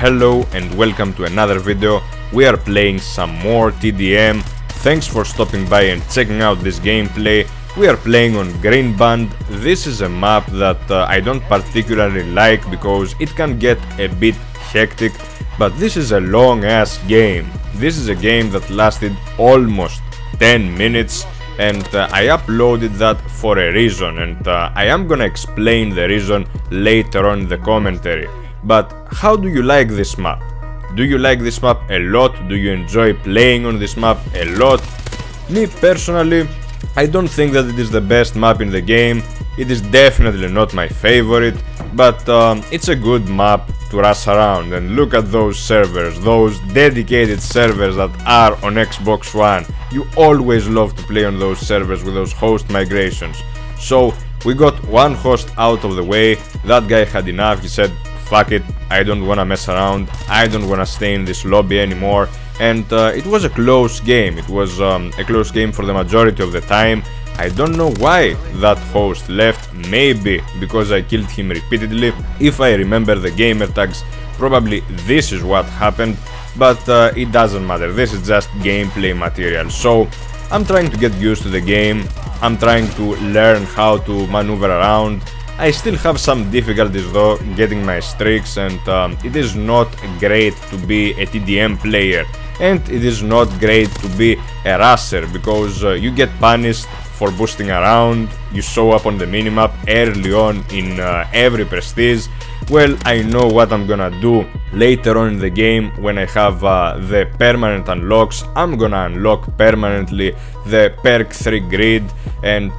hello and welcome to another video. We are playing some more TDM. Thanks for stopping by and checking out this gameplay. We are playing on Green Band. This is a map that I don't particularly like because it can get a bit hectic, but this is a long ass game. This is a game that lasted almost 10 minutes and I uploaded that for a reason, and I am gonna explain the reason later on in the commentary. But how do you like this map? Do you like this map a lot? Do you enjoy playing on this map a lot? Me personally, I don't think that it is the best map in the game. It is definitely not my favorite, but it's a good map to rush around. And look at those servers, those dedicated servers that are on Xbox One. You always love to play on those servers with those host migrations. So we got one host out of the way. That guy had enough. He said, fuck it, I don't wanna mess around, I don't wanna stay in this lobby anymore. And it was a close game. It was a close game for the majority of the time. I don't know why that host left. Maybe because I killed him repeatedly. If I remember the gamer tags, probably this is what happened, but it doesn't matter. This is just gameplay material. So I'm trying to get used to the game. I'm trying to learn how to maneuver around. I still have some difficulties though getting my streaks, and it is not great to be a TDM player, and it is not great to be a rusher because you get punished for boosting around. You show up on the minimap early on in every prestige. Well, I know what I'm gonna do later on in the game when I have the permanent unlocks. I'm gonna unlock permanently the perk 3 grid, and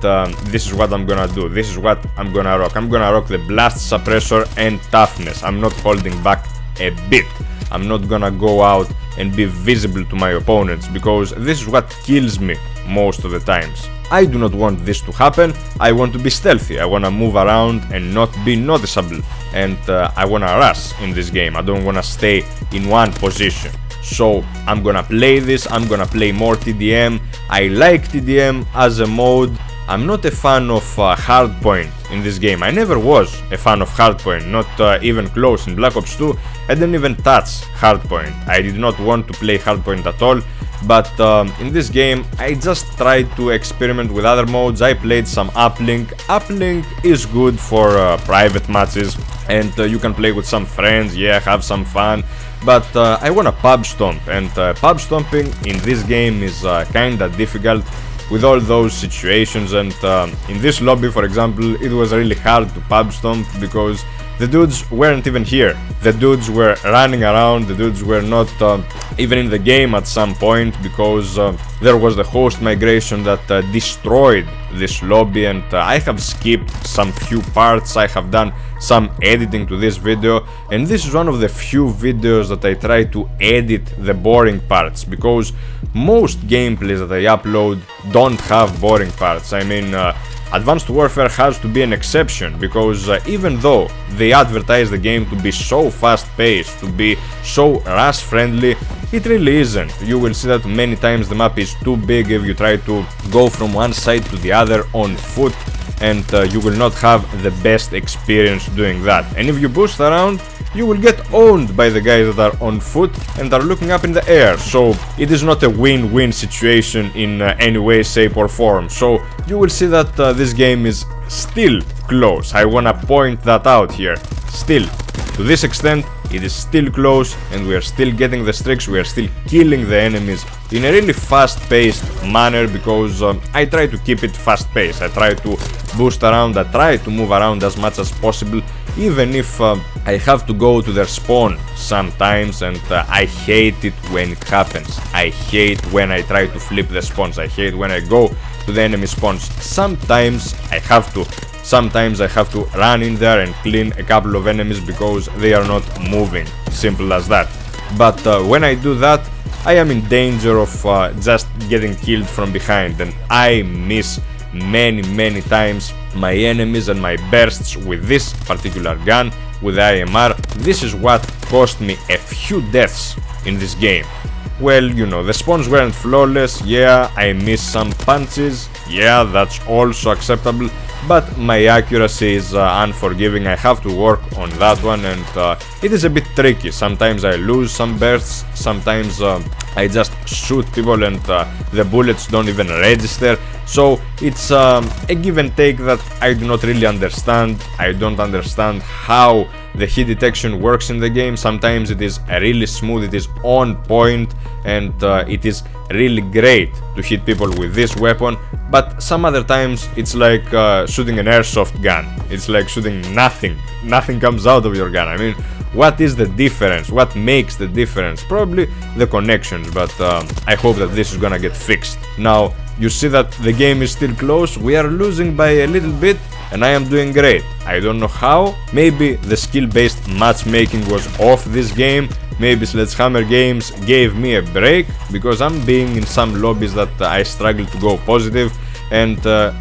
this is what I'm gonna do. This is what I'm gonna rock. I'm gonna rock the blast suppressor and toughness. I'm not holding back a bit. I'm not gonna go out and be visible to my opponents because this is what kills me most of the times. I do not want this to happen. I want to be stealthy. I want to move around and not be noticeable, and I want to rush in this game. I don't want to stay in one position. So I'm gonna play this. I'm gonna play more TDM. I like TDM as a mode. I'm not a fan of hardpoint in this game. I never was a fan of hardpoint, not even close. In Black Ops 2, I didn't even touch hardpoint. I did not want to play hardpoint at all. But in this game, I just tried to experiment with other modes. I played some uplink. Uplink is good for private matches, and you can play with some friends, yeah, have some fun. But I want a pub stomp, and pub stomping in this game is kinda difficult with all those situations. And in this lobby, for example, it was really hard to pub stomp because the dudes weren't even here. The dudes were running around. The dudes were not even in the game at some point because there was the host migration that destroyed this lobby, and I have skipped some few parts. I have done some editing to this video, and this is one of the few videos that I try to edit the boring parts because most gameplays that I upload don't have boring parts. I mean, Advanced Warfare has to be an exception because even though they advertise the game to be so fast-paced, to be so rush-friendly, it really isn't. You will see that many times the map is too big if you try to go from one side to the other on foot, and you will not have the best experience doing that. And if you boost around, you will get owned by the guys that are on foot and are looking up in the air. So it is not a win-win situation in any way, shape or form. So you will see that this game is still close. I wanna point that out here. Still, to this extent, it is still close, and we are still getting the streaks. We are still killing the enemies in a really fast-paced manner because I try to keep it fast-paced. I try to boost around. I try to move around as much as possible, even if I have to go to their spawn sometimes, and I hate it when it happens. I hate when I try to flip the spawns. I hate when I go to the enemy spawns. Sometimes I have to. Sometimes I have to run in there and clean a couple of enemies because they are not moving. Simple as that. But when I do that, I am in danger of just getting killed from behind, and I miss many times my enemies and my bursts with this particular gun, with the IMR. This is what cost me a few deaths in this game. Well, you know, the spawns weren't flawless. Yeah, I missed some punches. yeah, that's also acceptable, but my accuracy is unforgiving. I have to work on that one, and it is a bit tricky. Sometimes I lose some bursts, sometimes I just shoot people and the bullets don't even register. So it's a give and take that I do not really understand. I don't understand how the hit detection works in the game. Sometimes it is really smooth, it is on point, and it is really great to hit people with this weapon, but some other times it's like shooting an airsoft gun. It's like shooting nothing comes out of your gun. I mean, what is the difference? What makes the difference? Probably the connections, but I hope that this is gonna get fixed. Now you see that the game is still close. We are losing by a little bit and I am doing great. I don't know how. Maybe the skill-based matchmaking was off this game. Maybe Sledgehammer Games gave me a break, because I'm being in some lobbies that I struggle to go positive, and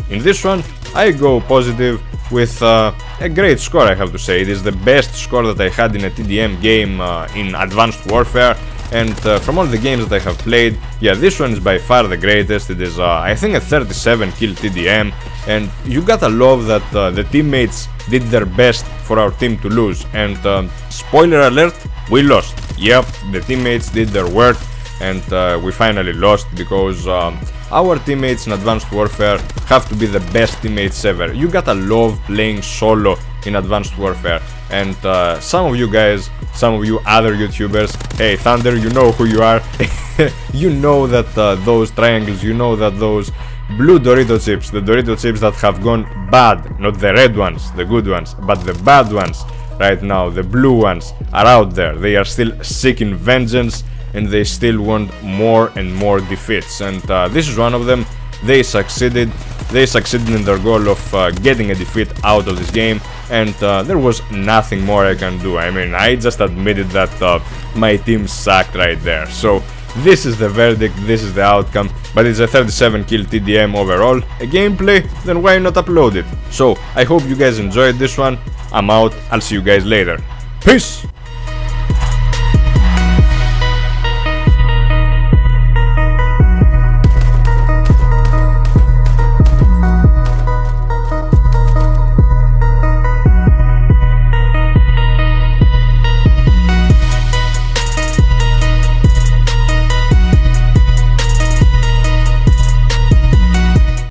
in this one I go positive with a great score, I have to say. It is the best score that I had in a TDM game in Advanced Warfare, and from all the games that I have played, yeah, this one is by far the greatest. It is I think a 37 kill TDM, and you gotta love that the teammates did their best for our team to lose. And spoiler alert, we lost. Yep, the teammates did their work, and we finally lost, because our teammates in Advanced Warfare have to be the best teammates ever. You gotta love playing solo in Advanced Warfare, and some of you guys, some of you other YouTubers, hey Thunder, you know who you are. You know that those triangles, you know that those blue Dorito chips, the Dorito chips that have gone bad, not the red ones, the good ones, but the bad ones right now, the blue ones are out there. They are still seeking vengeance, and they still want more and more defeats, and this is one of them. They succeeded in their goal of getting a defeat out of this game, and there was nothing more I can do. I mean, I just admitted that my team sucked right there. So this is the verdict, this is the outcome, but it's a 37 kill TDM overall. A gameplay, then why not upload it? So I hope you guys enjoyed this one. I'm out, I'll see you guys later. Peace!